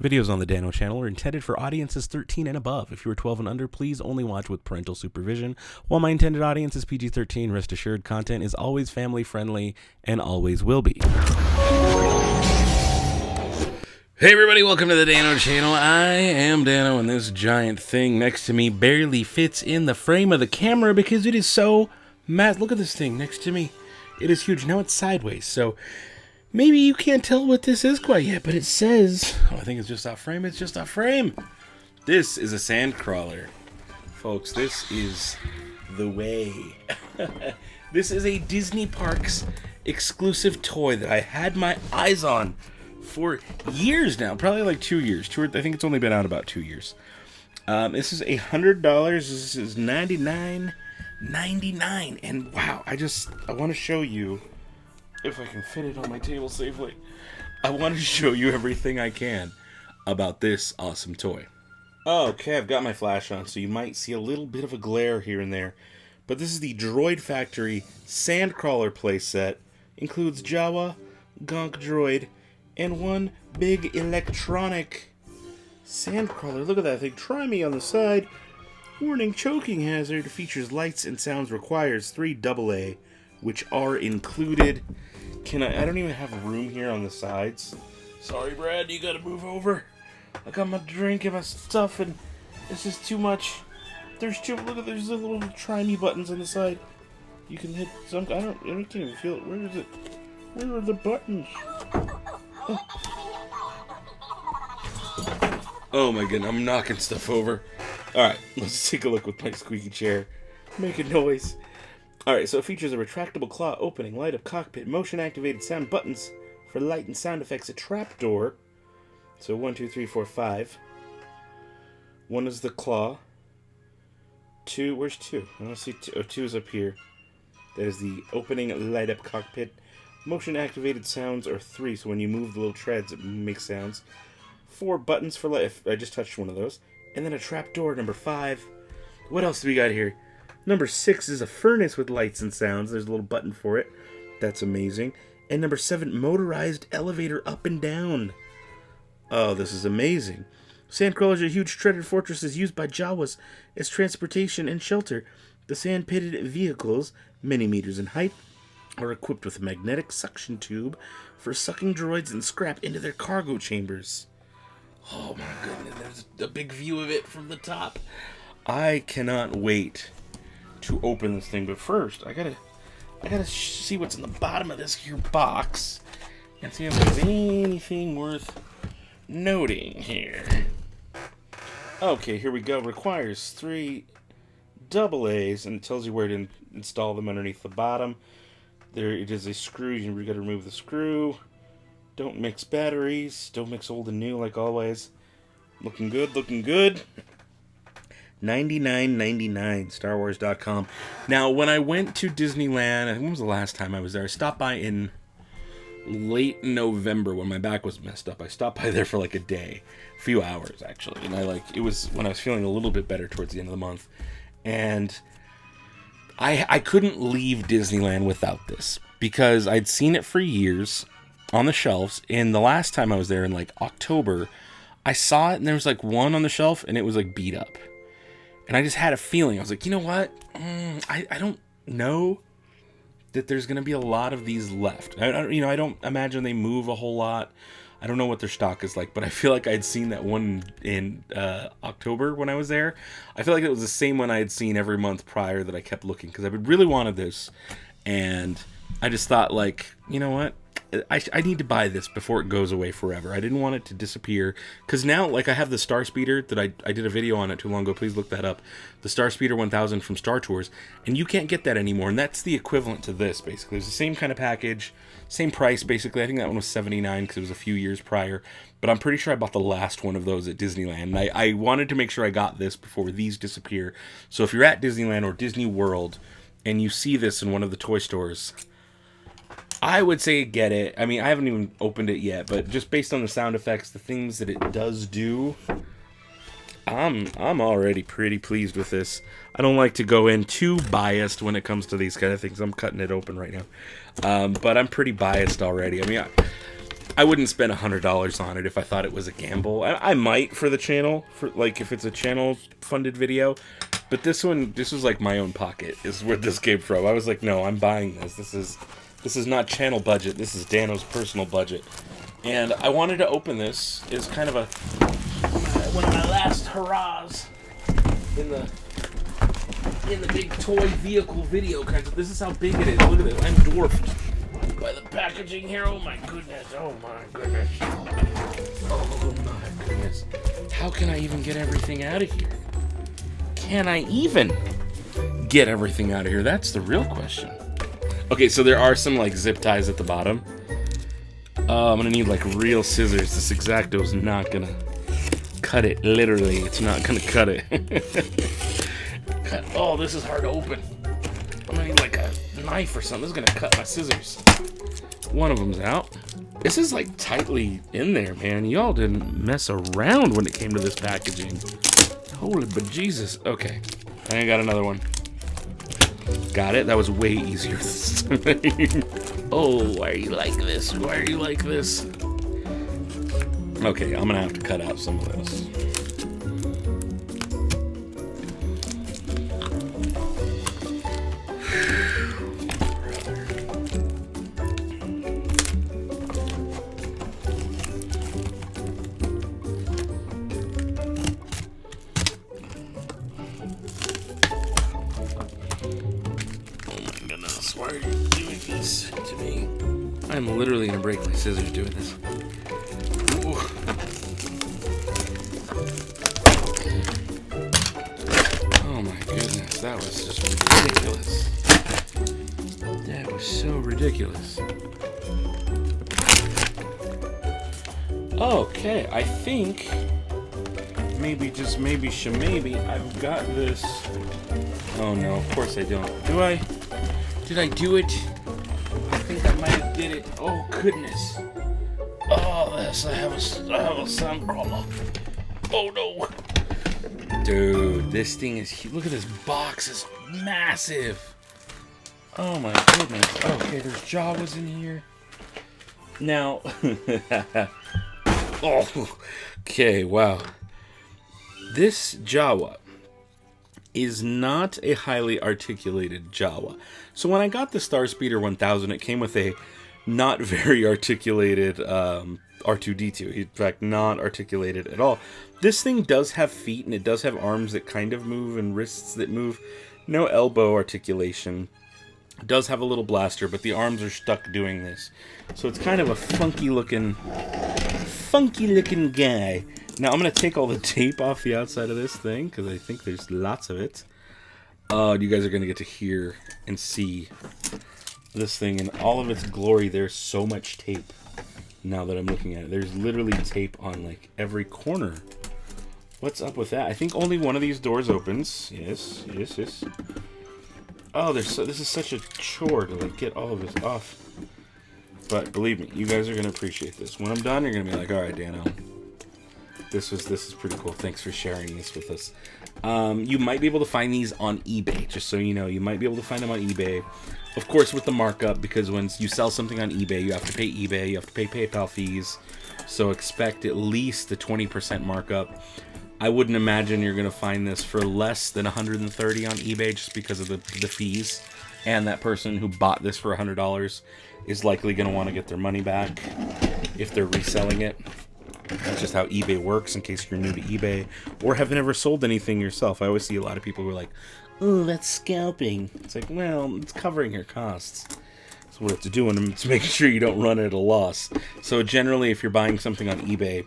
Videos on the Dano channel are intended for audiences 13 and above. If you are 12 and under, please only watch with parental supervision. While my intended audience is PG-13, rest assured content is always family friendly and always will be. Hey everybody, welcome to the Dano channel. I am Dano, and this giant thing next to me barely fits in the frame of the camera because it is so massive. Look at this thing next to me. It is huge. Now it's sideways, so maybe you can't tell what this is quite yet, but it says, oh, I think it's just off frame. It's just off frame. This is a Sandcrawler. Folks, this is the way. This is a Disney Parks exclusive toy that I had my eyes on for years now. Probably like 2 years. I think it's only been out about 2 years. This is $100. This is $99.99. And wow, I want to show you, if I can fit it on my table safely, I want to show you everything I can about this awesome toy. Okay, I've got my flash on, so you might see a little bit of a glare here and there. But this is the Droid Factory Sandcrawler playset. Includes Jawa, Gonk droid, and one big electronic Sandcrawler. Look at that thing. Try me on the side. Warning, choking hazard. Features lights and sounds. Requires 3 AA, which are included. I don't even have room here on the sides. Sorry, Brad, you gotta move over. I got my drink and my stuff, and this is too much. There's the little try me buttons on the side. You can hit some. I can't even feel it. Where is it? Where are the buttons? Oh my goodness, I'm knocking stuff over. Alright, let's take a look with my squeaky chair. Make a noise. Alright, so it features a retractable claw opening, light up cockpit, motion activated sound buttons for light and sound effects, a trapdoor. So 1, 2, 3, 4, 5. 1 is the claw. 2, where's 2? I don't see 2. Oh, 2 is up here. That is the opening, light up cockpit. Motion activated sounds are 3, so when you move the little treads, it makes sounds. 4 buttons for light. I just touched one of those. And then a trapdoor, number 5. What else do we got here? Number 6 is a furnace with lights and sounds. There's a little button for it. That's amazing. And number 7, motorized elevator up and down. Oh, this is amazing. Sandcrawlers are huge treaded fortresses used by Jawas as transportation and shelter. The sand-pitted vehicles, many meters in height, are equipped with a magnetic suction tube for sucking droids and scrap into their cargo chambers. Oh my goodness, there's a big view of it from the top. I cannot wait to open this thing, but first I gotta see what's in the bottom of this here box and see if there's anything worth noting here. Okay, here we go. Requires 3 AA's, and it tells you where to install them underneath the bottom. There it is, a screw. You've got to remove the screw. Don't mix batteries. Don't mix old and new, like always. Looking good, looking good. $99.99, StarWars.com. Now, when I went to Disneyland, I think when was the last time I was there? I stopped by in late November when my back was messed up. I stopped by there for like a day, a few hours actually, and it was when I was feeling a little bit better towards the end of the month, and I couldn't leave Disneyland without this because I'd seen it for years on the shelves, and the last time I was there in like October, I saw it and there was like one on the shelf and it was like beat up. And I just had a feeling. I was like, you know what? I don't know that there's going to be a lot of these left. I don't imagine they move a whole lot. I don't know what their stock is like, but I feel like I'd seen that one in October when I was there. I feel like it was the same one I had seen every month prior that I kept looking because I really wanted this. And I just thought, like, you know what? I need to buy this before it goes away forever. I didn't want it to disappear. Because now, like, I have the Star Speeder that I did a video on it too long ago. Please look that up. The Star Speeder 1000 from Star Tours. And you can't get that anymore. And that's the equivalent to this, basically. It's the same kind of package. Same price, basically. I think that one was $79 because it was a few years prior. But I'm pretty sure I bought the last one of those at Disneyland. And I wanted to make sure I got this before these disappear. So if you're at Disneyland or Disney World and you see this in one of the toy stores, I would say get it. I mean, I haven't even opened it yet, but just based on the sound effects, the things that it does do, I'm already pretty pleased with this. I don't like to go in too biased when it comes to these kind of things. I'm cutting it open right now. But I'm pretty biased already. I mean, I wouldn't spend $100 on it if I thought it was a gamble. I might for the channel, for like if it's a channel funded video. But this one, this was like my own pocket is where this came from. I was like, no, I'm buying this. This is not channel budget. This is Dano's personal budget. And I wanted to open this as kind of one of my last hurrahs in the big toy vehicle video kinds of. This is how big it is. Look at this. I'm dwarfed by the packaging here. Oh my goodness. Oh my goodness. Oh my goodness. How can I even get everything out of here? Can I even get everything out of here? That's the real question. Okay, so there are some like zip ties at the bottom. I'm gonna need like real scissors. This X-Acto is not gonna cut it. Literally, it's not gonna cut it. Oh, this is hard to open. I'm gonna need like a knife or something. This is gonna cut my scissors. One of them's out. This is like tightly in there, man. Y'all didn't mess around when it came to this packaging. Holy bejesus. Okay, I got another one. Got it. That was way easier this time. Oh, why are you like this? Why are you like this? Okay, I'm gonna have to cut out some of those. Why are you doing this to me? I'm literally gonna break my scissors doing this. Ooh. Oh my goodness, that was just ridiculous. That was so ridiculous. Okay, I think maybe, just maybe, maybe I've got this. Oh no, of course I don't. Do I? Did I do it? I think I might have did it. Oh goodness. Oh, this. I have a Sandcrawler. Oh no. Dude, this thing is huge. Look at this box. It's massive. Oh my goodness. Okay, there's Jawas in here. Now. Oh. Okay, wow. This Jawa is not a highly articulated Jawa. So when I got the Starspeeder 1000, it came with a not very articulated R2-D2. In fact, not articulated at all. This thing does have feet, and it does have arms that kind of move, and wrists that move. No elbow articulation. It does have a little blaster, but the arms are stuck doing this. So it's kind of a funky looking guy. Now, I'm going to take all the tape off the outside of this thing, because I think there's lots of it. You guys are going to get to hear and see this thing in all of its glory. There's so much tape now that I'm looking at it. There's literally tape on, like, every corner. What's up with that? I think only one of these doors opens. Yes. Oh, this is such a chore to, like, get all of this off. But believe me, you guys are going to appreciate this. When I'm done, you're going to be like, all right, Dano. This is pretty cool. Thanks for sharing this with us. You might be able to find these on eBay, just so you know. You might be able to find them on eBay. Of course, with the markup, because when you sell something on eBay, you have to pay eBay, you have to pay PayPal fees. So expect at least a 20% markup. I wouldn't imagine you're going to find this for less than $130 on eBay just because of the fees. And that person who bought this for $100 is likely going to want to get their money back if they're reselling it. That's just how eBay works, in case you're new to eBay or have never sold anything yourself. I always see a lot of people who are like, oh, that's scalping. It's like, well, it's covering your costs. That's what it's doing. It's making sure you don't run at a loss. So generally, if you're buying something on eBay,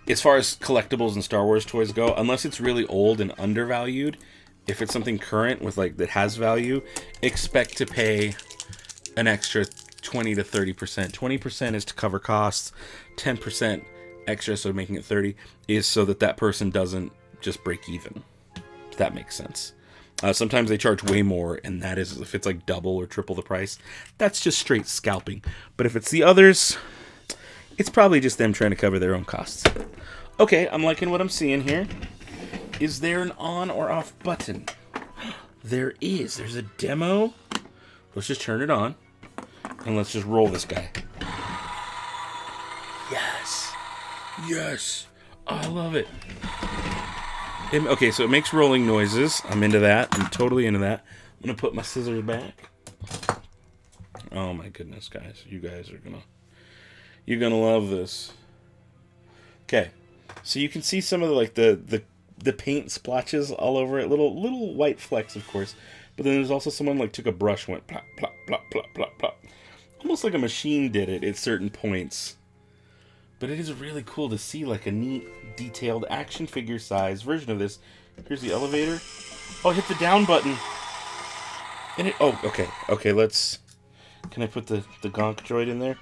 as far as collectibles and Star Wars toys go, unless it's really old and undervalued, if it's something current with like that has value, expect to pay an extra 20 to 30%. 20% is to cover costs. 10% extra, so making it 30, is so that person doesn't just break even. If that makes sense. Sometimes they charge way more, and that is if it's like double or triple the price. That's just straight scalping. But if it's the others, it's probably just them trying to cover their own costs. Okay, I'm liking what I'm seeing here. Is there an on or off button? There is. There's a demo. Let's just turn it on, and let's just roll this guy. Yes. I love it. Okay, so it makes rolling noises. I'm into that. I'm totally into that. I'm going to put my scissors back. Oh my goodness, guys. You guys are you're going to love this. Okay. So you can see some of the paint splotches all over it. Little white flecks, of course. But then there's also someone like took a brush and went plop, plop, plop, plop, plop, plop. Almost like a machine did it at certain points. But it is really cool to see like a neat, detailed action figure size version of this. Here's the elevator. Oh, I hit the down button. And oh, okay. Okay, can I put the Gonk droid in there?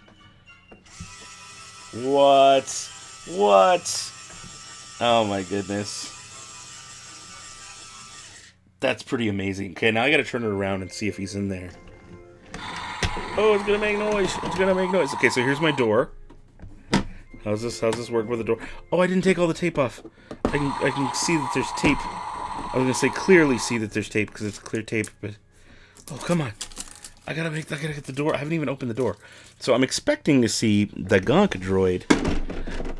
What? Oh my goodness. That's pretty amazing. Okay, now I gotta turn it around and see if he's in there. Oh, it's gonna make noise. It's gonna make noise. Okay, so here's my door. How's this work with the door? Oh, I didn't take all the tape off. I can see that there's tape. I was gonna say clearly see that there's tape because it's clear tape, but oh, come on. I gotta get the door. I haven't even opened the door. So I'm expecting to see the Gonk droid.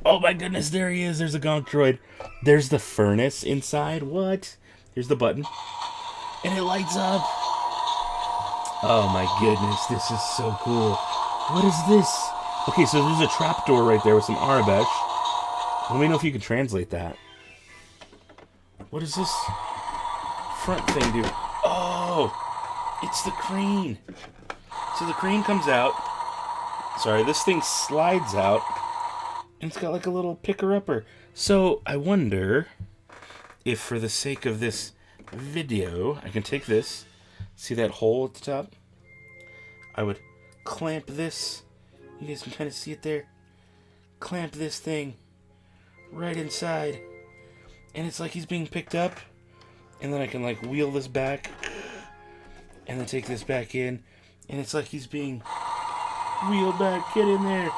Oh my goodness, there he is. There's a Gonk droid. There's the furnace inside. What? Here's the button. And it lights up. Oh my goodness, this is so cool. What is this? Okay, so there's a trapdoor right there with some Arabesh. Let me know if you can translate that. What does this front thing do? Oh, it's the crane. So the crane comes out. Sorry, this thing slides out. And it's got like a little picker-upper. So I wonder if for the sake of this video, I can take this. See that hole at the top? I would clamp this. You guys can kind of see it there. Clamp this thing right inside. And it's like he's being picked up. And then I can like wheel this back. And then take this back in. And it's like he's being wheeled back. Get in there.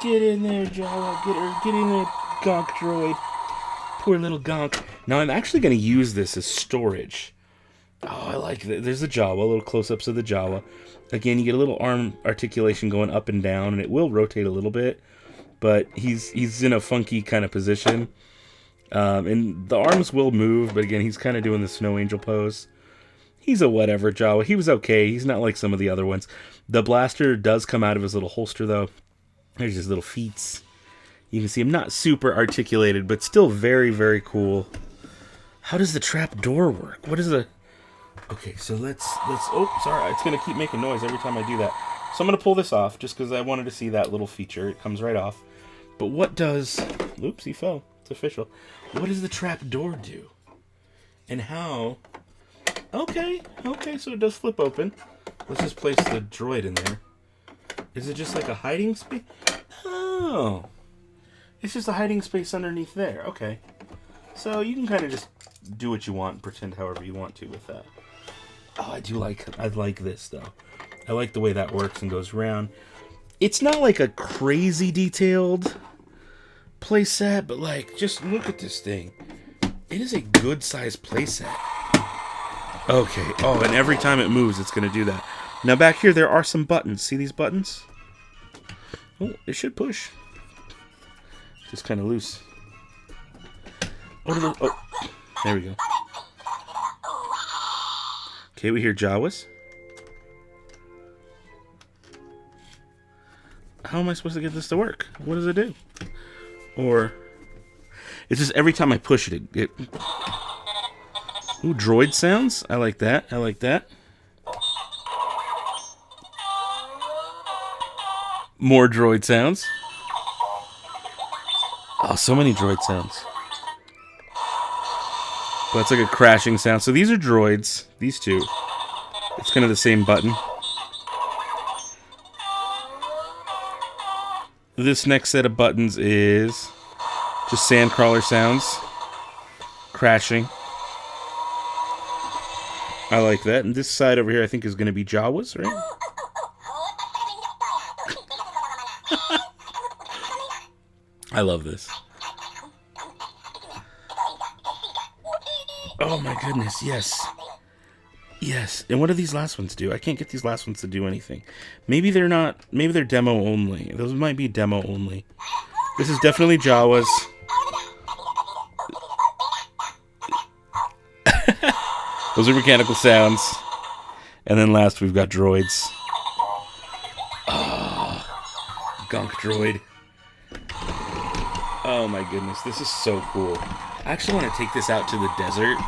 Get in there, Jawa. Get in there, Gonk droid. Poor little Gonk. Now I'm actually going to use this as storage. Oh, I like that. There's the Jawa, little close-ups of the Jawa. Again, you get a little arm articulation going up and down, and it will rotate a little bit, but he's in a funky kind of position. And the arms will move, but again, he's kind of doing the snow angel pose. He's a whatever Jawa. He was okay. He's not like some of the other ones. The blaster does come out of his little holster, though. There's his little feet. You can see him not super articulated, but still very, very cool. How does the trap door work? What is the... Okay, so let's... Oh, sorry. It's going to keep making noise every time I do that. So I'm going to pull this off just because I wanted to see that little feature. It comes right off. But what does... Oops, he fell. It's official. What does the trap door do? And how... Okay, so it does flip open. Let's just place the droid in there. Is it just like a hiding space? Oh. It's just a hiding space underneath there. Okay. So you can kind of just do what you want and pretend however you want to with that. Oh, I like this, though. I like the way that works and goes around. It's not like a crazy detailed playset, but like, just look at this thing. It is a good-sized playset. Okay. Oh, and every time it moves, it's going to do that. Now back here, there are some buttons. See these buttons? Oh, it should push. Just kind of loose. Oh, there we go. Okay, we hear Jawas. How am I supposed to get this to work? What does it do? Or it's just every time I push it, Ooh, droid sounds. I like that. I like that. More droid sounds. Oh, so many droid sounds. But it's like a crashing sound. So these are droids. These two. It's kind of the same button. This next set of buttons is just Sandcrawler sounds. Crashing. I like that. And this side over here I think is going to be Jawas, right? I love this. Oh my goodness, yes. Yes. And what do these last ones do? I can't get these last ones to do anything. Maybe they're not, maybe they're demo only. Those might be demo only. This is definitely Jawa's. Those are mechanical sounds. And then last we've got droids. Gonk droid. Oh my goodness, this is so cool. I actually want to take this out to the desert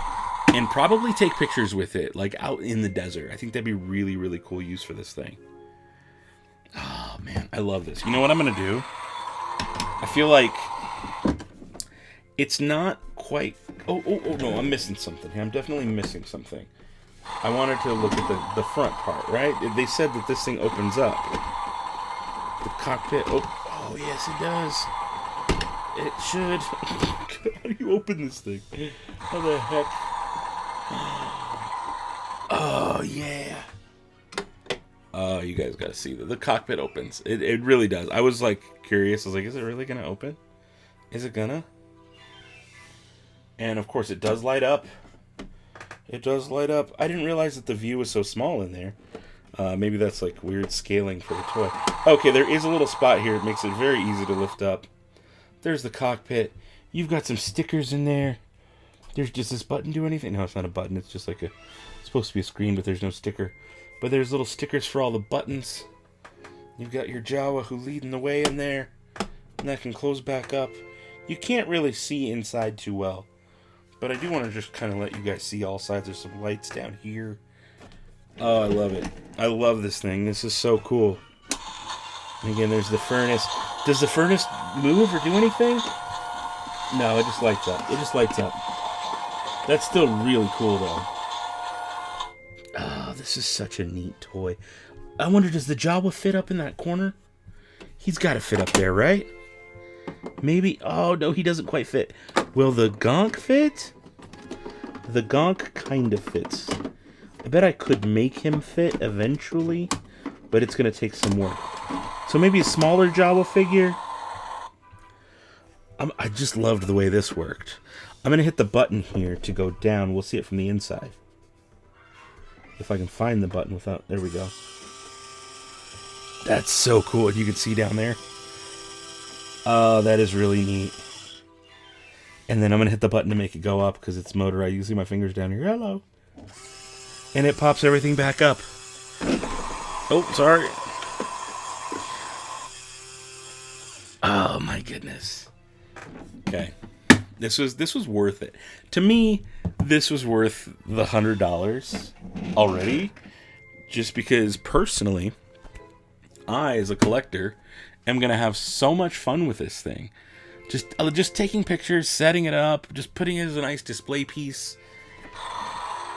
and probably take pictures with it, like out in the desert. I think that'd be really, really cool use for this thing. Oh man, I love this. You know what I'm going to do? I feel like it's not quite... Oh, no, I'm missing something here. I'm definitely missing something. I wanted to look at the front part, right? They said that this thing opens up. The cockpit... Oh, yes, it does. It should. How do you open this thing? How the heck? Oh, yeah. Oh, you guys gotta see that. The cockpit opens. It really does. I was, like, curious. I was like, is it really gonna open? Is it gonna? And, of course, it does light up. It does light up. I didn't realize that the view was so small in there. Maybe that's, like, weird scaling for the toy. Okay, there is a little spot here. It makes it very easy to lift up. There's the cockpit. You've got some stickers in there. Does this button do anything? No, it's not a button. It's just like it's supposed to be a screen, but there's no sticker. But there's little stickers for all the buttons. You've got your Jawa who leading the way in there. And that can close back up. You can't really see inside too well. But I do want to just kind of let you guys see all sides. There's some lights down here. Oh, I love it. I love this thing. This is so cool. And again, there's the furnace. Does the furnace move or do anything? No, it just lights up. It just lights up. That's still really cool, though. Oh, this is such a neat toy. I wonder, does the Jawa fit up in that corner? He's got to fit up there, right? Maybe. Oh, no, he doesn't quite fit. Will the Gonk fit? The Gonk kind of fits. I bet I could make him fit eventually, but it's going to take some work. So maybe a smaller Jawa figure. I just loved the way this worked. I'm going to hit the button here to go down. We'll see it from the inside. If I can find the button without... There we go. That's so cool. You can see down there. Oh, that is really neat. And then I'm going to hit the button to make it go up because it's motorized. You can see my fingers down here. Hello. And it pops everything back up. Oh, sorry. Oh, my goodness. Okay. This was worth it. To me, this was worth the $100 already. Just because, personally, I, as a collector, am going to have so much fun with this thing. Just taking pictures, setting it up, just putting it as a nice display piece.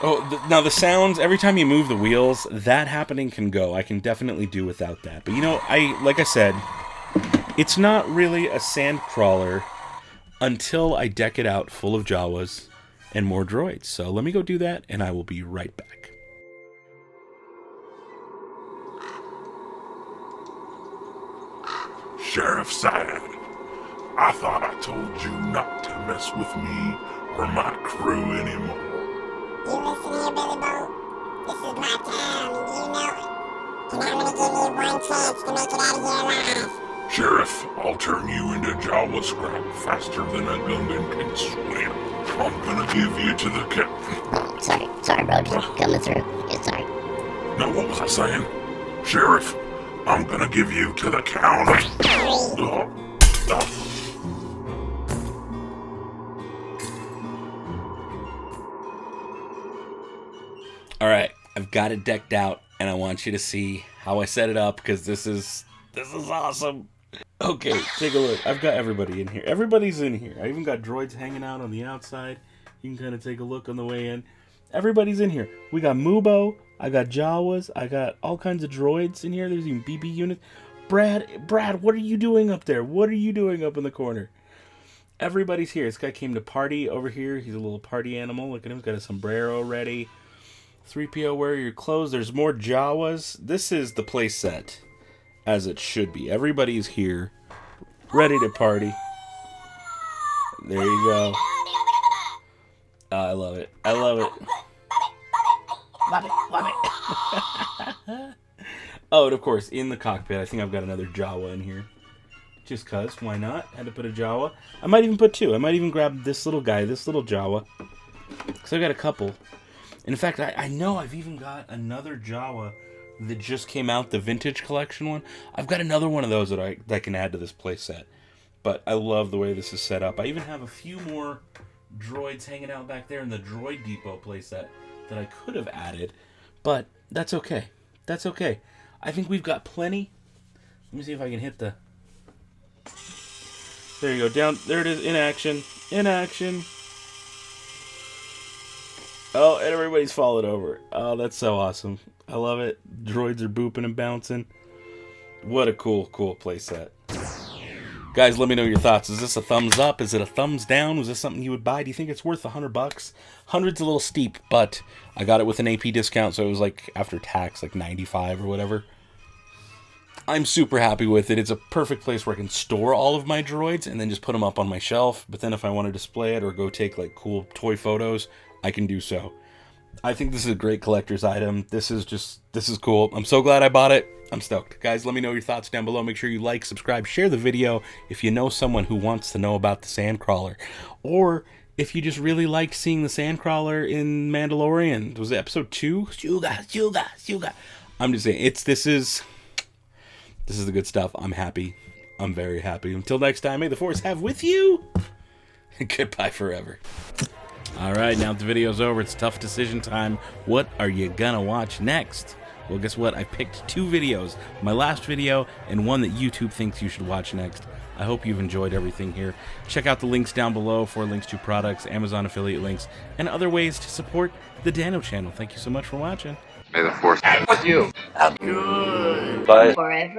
Oh, now the sounds, every time you move the wheels, that happening can go. I can definitely do without that. But, you know, like I said, it's not really a Sandcrawler until I deck it out full of Jawas and more droids. So let me go do that, and I will be right back. Sheriff Sad, I thought I told you not to mess with me or my crew anymore. You listen here, Billy Bo. This is my town, and you know it. And I'm gonna give you one chance to make it out of here alive. Sheriff, I'll turn you into Jawa scrap faster than a Gungan can swim. I'm gonna give you to the Oh, sorry, bro. Just coming through. Yeah, sorry. No, what was I saying? Sheriff, I'm gonna give you to the count of... Alright, I've got it decked out, and I want you to see how I set it up, because this is awesome. Okay, take a look. I've got everybody in here. Everybody's in here. I even got droids hanging out on the outside. You can kind of take a look on the way in. Everybody's in here. We got Mubo. I got Jawas. I got all kinds of droids in here. There's even BB units. Brad, what are you doing up there? What are you doing up in the corner? Everybody's here. This guy came to party over here. He's a little party animal. Look at him. He's got a sombrero ready. 3PO, wear your clothes. There's more Jawas. This is the playset, as it should be. Everybody's here, ready to party. There you go. I love it. I love it. Love it. Oh, and of course, in the cockpit, I think I've got another Jawa in here. Just cause, why not? Had to put a Jawa. I might even put two. I might even grab this little guy, this little Jawa. Because I've got a couple. In fact, I know I've even got another Jawa that just came out, the vintage collection one. I've got another one of those that I can add to this playset. But I love the way this is set up. I even have a few more droids hanging out back there in the Droid Depot playset that I could have added. But that's okay. That's okay. I think we've got plenty. Let me see if I can hit the... There you go. Down. There it is. In action. In action. Oh, and everybody's falling over. Oh, that's so awesome. I love it. Droids are booping and bouncing. What a cool playset. Guys, let me know your thoughts. Is this a thumbs up? Is it a thumbs down? Was this something you would buy? Do you think it's worth $100? 100's a little steep, but I got it with an AP discount, so it was like, after tax, like 95 or whatever. I'm super happy with it. It's a perfect place where I can store all of my droids and then just put them up on my shelf. But then if I want to display it or go take like cool toy photos, I can do so. I think this is a great collector's item. This is cool. I'm so glad I bought it. I'm stoked. Guys, let me know your thoughts down below. Make sure you like, subscribe, share the video if you know someone who wants to know about the Sandcrawler. Or if you just really liked seeing the Sandcrawler in Mandalorian. Was it episode 2? Shuga. I'm just saying, this is the good stuff. I'm happy. I'm very happy. Until next time, may the Force have with you. Goodbye forever. Alright, now that the video's over, it's tough decision time. What are you gonna watch next? Well, guess what? I picked 2 videos. My last video and one that YouTube thinks you should watch next. I hope you've enjoyed everything here. Check out the links down below for links to products, Amazon affiliate links, and other ways to support the Dano channel. Thank you so much for watching. May the Force have with you. Good. Bye. Forever.